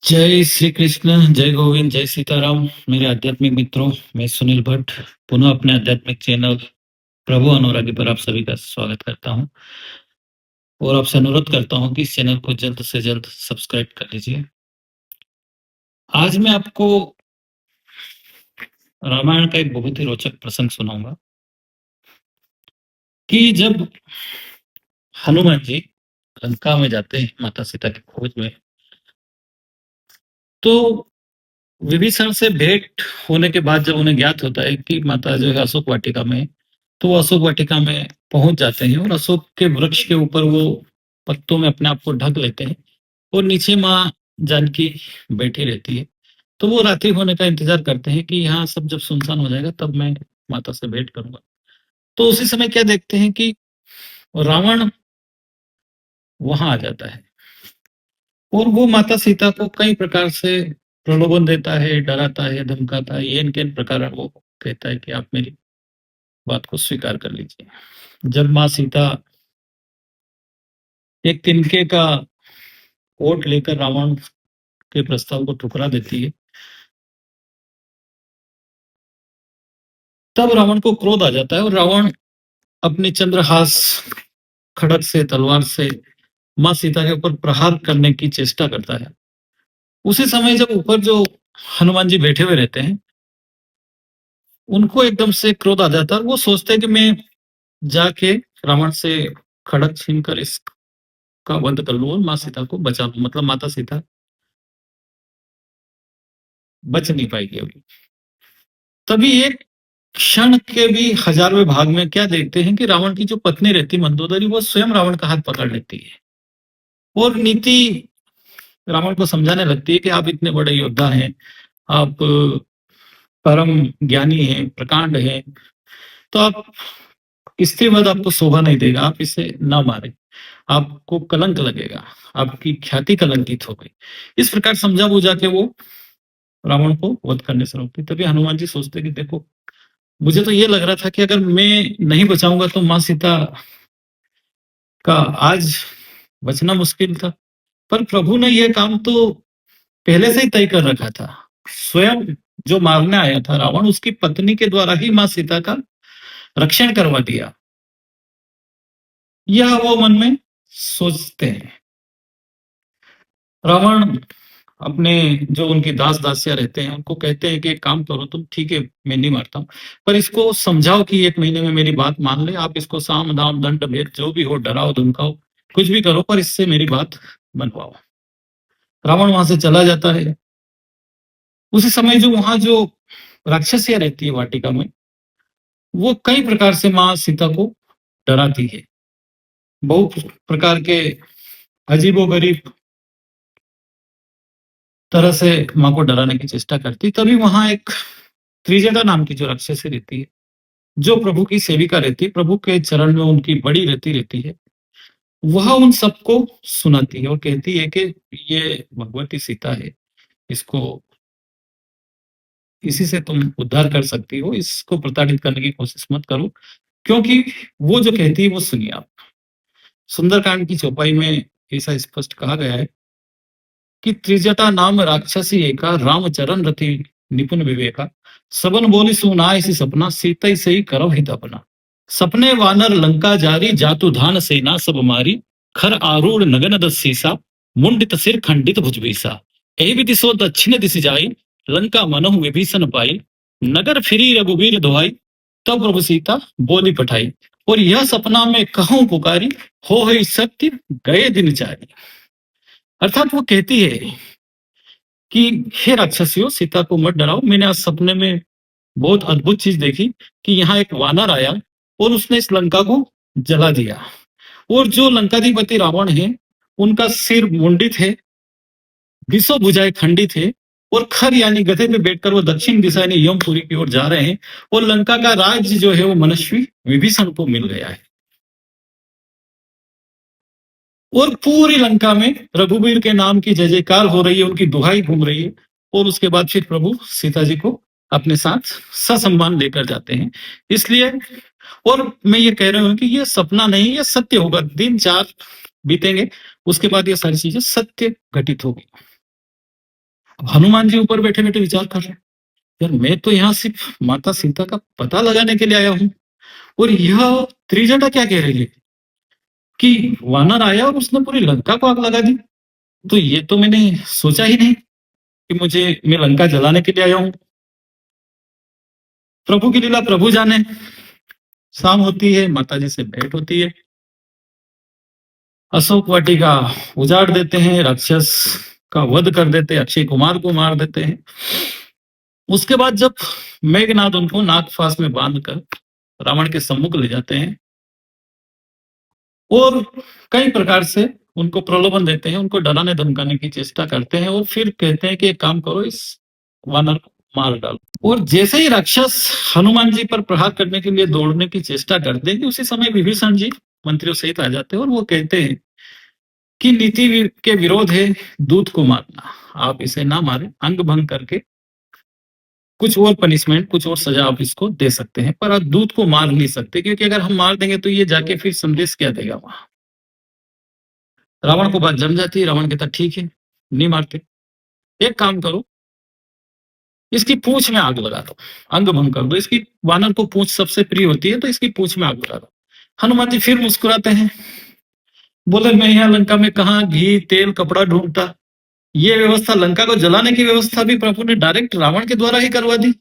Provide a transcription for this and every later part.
जय श्री कृष्ण, जय गोविंद, जय सीताराम। मेरे आध्यात्मिक मित्रों, मैं सुनील भट्ट पुनः अपने आध्यात्मिक चैनल प्रभु अनुरागी पर आप सभी का स्वागत करता हूं और आपसे अनुरोध करता हूं कि इस चैनल को जल्द से जल्द सब्सक्राइब कर लीजिए। आज मैं आपको रामायण का एक बहुत ही रोचक प्रसंग सुनाऊंगा कि जब हनुमान जी लंका में जाते हैं माता सीता की खोज में, तो विभीषण से भेंट होने के बाद जब उन्हें ज्ञात होता है कि माता जो है अशोक वाटिका में, तो वो अशोक वाटिका में पहुंच जाते हैं और अशोक के वृक्ष के ऊपर वो पत्तों में अपने आप को ढक लेते हैं और नीचे माँ जानकी बैठी रहती है। तो वो रात्रि होने का इंतजार करते हैं कि यहाँ सब जब सुनसान हो जाएगा तब मैं माता से भेंट करूंगा। तो उसी समय क्या देखते हैं कि रावण वहां आ जाता है और वो माता सीता को कई प्रकार से प्रलोभन देता है, डराता है, धमकाता है, ये इनके प्रकार वो कहता है कि आप मेरी बात को स्वीकार कर लीजिए। जब माँ सीता एक तिनके का ओट लेकर रावण के प्रस्ताव को ठुकरा देती है, तब रावण को क्रोध आ जाता है और रावण अपने चंद्रहास खड़ग से, तलवार से माँ सीता के ऊपर प्रहार करने की चेष्टा करता है। उसी समय जब ऊपर जो हनुमान जी बैठे हुए रहते हैं, उनको एकदम से क्रोध आ जाता है और वो सोचते हैं कि मैं जाके रावण से खड़ग छीनकर इसका वध कर लूं और माँ सीता को बचा लूं, मतलब माता सीता बच नहीं पाएगी अभी। तभी एक क्षण के भी हजारवें भाग में क्या देखते हैं कि रावण की जो पत्नी रहती मंदोदरी, वो स्वयं रावण का हाथ पकड़ लेती है और नीति रावण को समझाने लगती है कि आप इतने बड़े योद्धा हैं, आप परम ज्ञानी हैं, प्रकांड हैं, तो आप स्त्रीवध आपको शोभा नहीं देगा, आप इसे ना मारे, आपको कलंक लगेगा, आपकी ख्याति कलंकित हो गई। इस प्रकार समझा बुझा के वो रावण को वध करने से रोकती। तभी हनुमान जी सोचते कि देखो, मुझे तो ये लग रहा था कि अगर मैं नहीं बचाऊंगा तो माँ सीता का आज बचना मुश्किल था, पर प्रभु ने यह काम तो पहले से ही तय कर रखा था। स्वयं जो मारने आया था रावण, उसकी पत्नी के द्वारा ही माँ सीता का रक्षण करवा दिया। यह वो मन में सोचते हैं। रावण अपने जो उनकी दास दासियां रहते हैं उनको कहते हैं कि एक काम करो तुम, ठीक है मैं नहीं मारता हूं, पर इसको समझाओ कि 1 महीने में मेरी बात मान ले, आप इसको साम दाम दंड भेद जो भी हो, डराओ धमकाओ, कुछ भी करो, पर इससे मेरी बात मनवाओ। रावण वहां से चला जाता है। उसी समय जो वहां जो राक्षसियां रहती है वाटिका में, वो कई प्रकार से माँ सीता को डराती है, बहुत प्रकार के अजीबोगरीब तरह से माँ को डराने की चेष्टा करती। तभी वहां एक त्रिजटा नाम की जो राक्षसी रहती है, जो प्रभु की सेविका रहती है, प्रभु के चरण में उनकी बड़ी रहती रहती है, वह उन सबको सुनाती है और कहती है कि ये भगवती सीता है, इसको इसी से तुम उद्धार कर सकती हो, इसको प्रताड़ित करने की कोशिश मत करो, क्योंकि वो जो कहती है वो सुनिए आप। सुंदरकांड की चौपाई में ऐसा स्पष्ट कहा गया है कि त्रिजटा नाम राक्षसी एका, राम चरण रति निपुण विवेका, सबन बोली सुनाय सी सपना, सीता ही सही करव हित अपना। सपने वानर लंका जारी, जातु धान सेना सब मारी, खर आरूढ़ नगन दस सीसा, मुंडित सिर खंडित भुजबीसा। एहि दिशो दक्षिण दिश जाई, लंका मनहु विभीषण पाई, नगर फिरी रघुवीर दुहाई, तब प्रभु सीता बोली पठाई। और यह सपना में कहूं पुकारी, हो ही सत्य गए दिन चारी। अर्थात वो कहती है कि हे राक्षसियों, सीता को मत डराओ, मैंने आज सपने में बहुत अद्भुत चीज देखी कि यहाँ एक वानर आया और उसने इस लंका को जला दिया, और जो लंकाधिपति रावण है उनका सिर मुंडित है, दिशो भुजाएं खंडित है, और खर यानी गधे में बैठकर वो दक्षिण दिशा यानी यमपुरी की ओर जा रहे हैं, और लंका का राज्य जो है वो मनस्वी विभीषण को मिल गया है। और पूरी लंका में रघुवीर के नाम की जय जयकार हो रही है, उनकी दुहाई घूम रही है, और उसके बाद फिर प्रभु सीता जी को अपने साथ ससम्मान लेकर जाते हैं। इसलिए, और मैं ये कह रहा हूं कि ये सपना नहीं, ये सत्य होगा। दिन 4 बीतेंगे, उसके बाद ये सारी चीजें सत्य घटित होगी। अब हनुमान जी ऊपर बैठे-बैठे विचार कर रहे हैं, यार मैं तो यहाँ सिर्फ माता सीता का पता लगाने के लिए आया हूँ और यह त्रिजटा क्या कह रही है कि वानर आया और उसने पूरी लंका को आग लगा दी। तो ये तो मैंने सोचा ही नहीं कि मैं लंका जलाने के लिए आया हूँ। प्रभु की लीला प्रभु जाने। शाम होती है, माता जी से भेंट होती है, अशोक वाटिका उजाड़ देते हैं, राक्षस का वध कर देते हैं, अक्षय कुमार को मार देते हैं। उसके बाद जब मेघनाद उनको नागफास में बांधकर रावण के सम्मुख ले जाते हैं और कई प्रकार से उनको प्रलोभन देते हैं, उनको डराने धमकाने की चेष्टा करते हैं और फिर कहते हैं कि एक काम करो, इस वानर को मार डालो। और जैसे ही राक्षस हनुमान जी पर प्रहार करने के लिए दौड़ने की चेष्टा करते हैं कि उसी समय विभीषण जी मंत्रियों सहित आ जाते हैं और वो कहते हैं कि नीति के विरोध है दूत को मारना, आप इसे ना मारे, अंग भंग करके कुछ और पनिशमेंट, कुछ और सजा आप इसको दे सकते हैं, पर आप दूत को मार नहीं सकते, क्योंकि अगर हम मार देंगे तो ये जाके फिर संदेश क्या देगा वहां। रावण को बात जम जाती है, रावण कहता ठीक है, नहीं मारते, एक काम करो, इसकी पूंछ में आग लगा दो, अंग भंग कर दो इसकी। वानर को पूंछ सबसे प्रिय होती है, तो इसकी पूंछ में आग लगा दो। हनुमान जी फिर मुस्कुराते हैं, बोले मैं यहाँ लंका में कहा घी तेल कपड़ा ढूंढता, ये व्यवस्था लंका को जलाने की व्यवस्था भी प्रभु ने डायरेक्ट रावण के द्वारा ही करवा दी।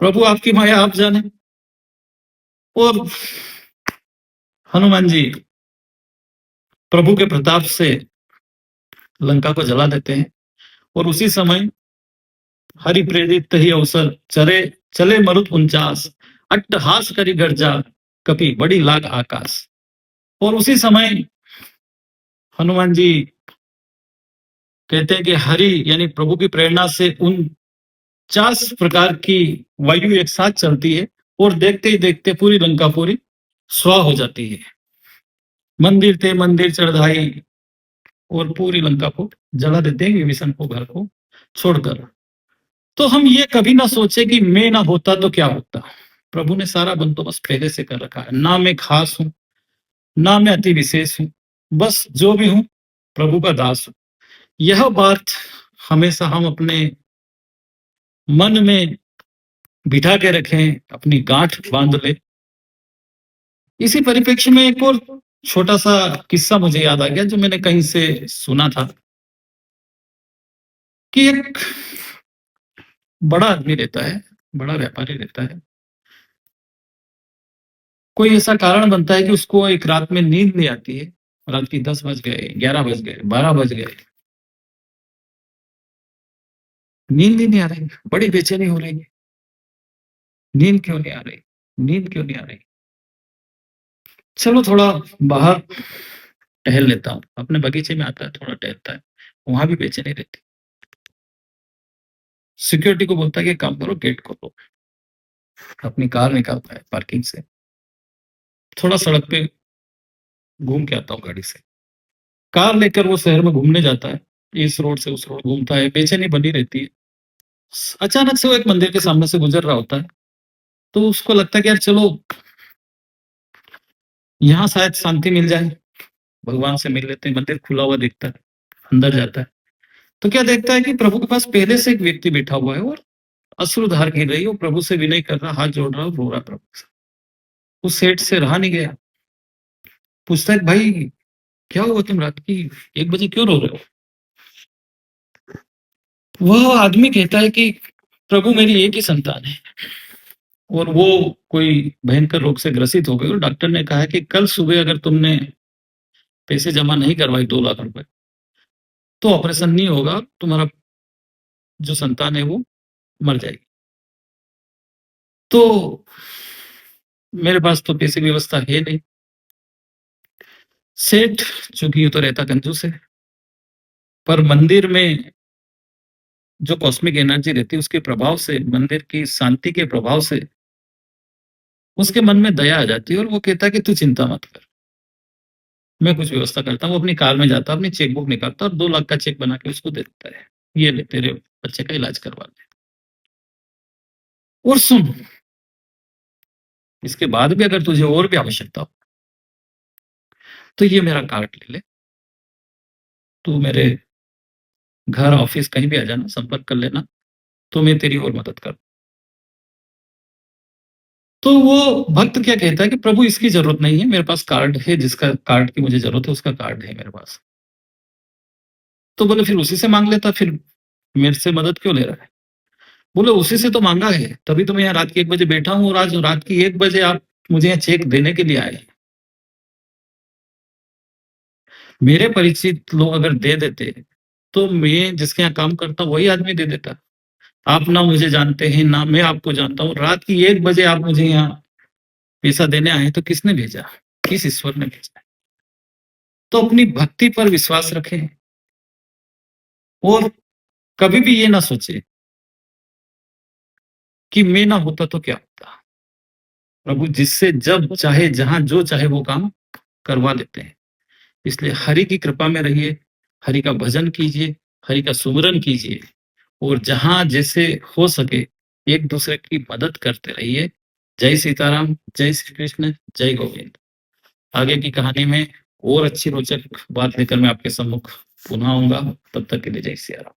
प्रभु आपकी माया आप जाने। और हनुमान जी प्रभु के प्रताप से लंका को जला देते हैं और उसी समय हरि प्रेरित ही अवसर चले चले मरुत 49 अट्टहास करी गर्जा कपि बड़ी लाग आकाश। और उसी समय हनुमान जी कहते हैं कि हरि यानी प्रभु की प्रेरणा से 49 प्रकार की वायु एक साथ चलती है और देखते ही देखते पूरी लंका पूरी स्वाह हो जाती है। मंदिर थे मंदिर चढ़ाई और पूरी लंका को जला देते हैं विभीषण को घर को छोड़कर। तो हम ये कभी ना सोचे कि मैं ना होता तो क्या होता। प्रभु ने सारा बंदोबस्त पहले से कर रखा है, ना मैं खास हूं, ना मैं अति विशेष हूं, बस जो भी हूं प्रभु का दास हूं। यह बात हमेशा हम अपने मन में बिठा के रखें, अपनी गांठ बांध ले। इसी परिप्रेक्ष्य में एक और छोटा सा किस्सा मुझे याद आ गया, जो मैंने कहीं से सुना था कि एक बड़ा आदमी रहता है, बड़ा व्यापारी रहता है, कोई ऐसा कारण बनता है कि उसको एक रात में नींद नहीं आती है। रात की 10 बज गए, 11 बज गए, 12 बज गए, नींद ही नहीं आ रही, बड़ी बेचैनी हो रही है। नींद क्यों नहीं आ रही, नींद क्यों नहीं आ रही। चलो थोड़ा बाहर टहल लेता हूँ, अपने बगीचे में आता है, थोड़ा टहलता है, वहां भी बेचैनी रहती। सिक्योरिटी को बोलता है कि काम करो, गेट खोलो। अपनी कार निकालता है पार्किंग से, थोड़ा सड़क पे घूम के आता हूँ गाड़ी से। कार लेकर वो शहर में घूमने जाता है, इस रोड से उस रोड घूमता है, बेचैनी बनी रहती है। अचानक से वो एक मंदिर के सामने से गुजर रहा होता है, तो उसको लगता है कि यार चलो यहाँ शायद शांति मिल जाए, भगवान से मिल लेते हैं। मंदिर खुला हुआ दिखता है, अंदर जाता है तो क्या देखता है कि प्रभु के पास पहले से एक व्यक्ति बैठा हुआ है और अश्रुधार गिर रही है, वो प्रभु से विनय कर रहा, हाथ जोड़ रहा, रो रहा प्रभु से। उस सेठ से रहा नहीं गया, पूछता है भाई क्या हुआ, तुम रात की 1 बजे क्यों रो रहे हो। वह आदमी कहता है कि प्रभु मेरी एक ही संतान है और वो कोई भयंकर रोग से ग्रसित हो गई और डॉक्टर ने कहा है कि कल सुबह अगर तुमने पैसे जमा नहीं करवाए 2 लाख रुपए तो ऑपरेशन नहीं होगा, तुम्हारा जो संतान है वो मर जाएगी। तो मेरे पास तो पैसे की व्यवस्था है नहीं। सेठ चूंकि ये तो रहता कंजूस है, पर मंदिर में जो कॉस्मिक एनर्जी रहती है उसके प्रभाव से, मंदिर की शांति के प्रभाव से उसके मन में दया आ जाती है और वो कहता है कि तू चिंता मत कर, मैं कुछ व्यवस्था करता हूँ। वो अपनी कार में जाता है, अपनी चेकबुक निकालता है और 2 लाख का चेक बना के उसको दे देता है, ये ले तेरे बच्चे का इलाज करवा ले। और सुन, इसके बाद भी अगर तुझे और भी आवश्यकता हो तो ये मेरा कार्ड ले ले, तू मेरे घर, ऑफ़िस कहीं भी आ जाना, संपर्क कर लेना, तो मैं तेरी और मदद करूँ। तो वो भक्त क्या कहता है कि प्रभु इसकी ज़रूरत नहीं है, मेरे पास कार्ड है, जिसका कार्ड की मुझे ज़रूरत है उसका कार्ड है मेरे पास। तो बोले फिर उसी से माँग लेता, फिर मेरे से मदद क्यों ले रहा है? बोले उसी से तो माँगा है, तभी तो मैं यहाँ रात के 1 बजे बैठा हूँ और आज रात के 1 बजे आप मुझे यहाँ चेक देने के लिए आए हैं। मेरे परिचित लोग अगर दे देते, तो मैं जिसके यहाँ काम करता हूँ वही आदमी दे देता। आप ना मुझे जानते हैं, ना मैं आपको जानता हूँ। रात की 1 बजे आप मुझे यहाँ पैसा देने आए तो किसने भेजा? किस ईश्वर ने भेजा? तो अपनी भक्ति पर विश्वास रखें और कभी भी ये ना सोचे कि मैं ना होता तो क्या होता? प्रभु जिससे जब चाहे, जहाँ जो चाहे वो काम करवा लेते हैं। इसलिए हरि की कृपा में रहिए, हरि का भजन कीजिए, हरि का सुमिरन कीजिए और जहाँ जैसे हो सके एक-दूसरे की मदद करते रहिए। जय सीताराम, जय श्री कृष्ण, जय गोविंद। आगे की कहानी में और अच्छी रोचक बात लेकर मैं आपके सम्मुख पुनः आऊँगा। तब तक के लिए जय सिया राम।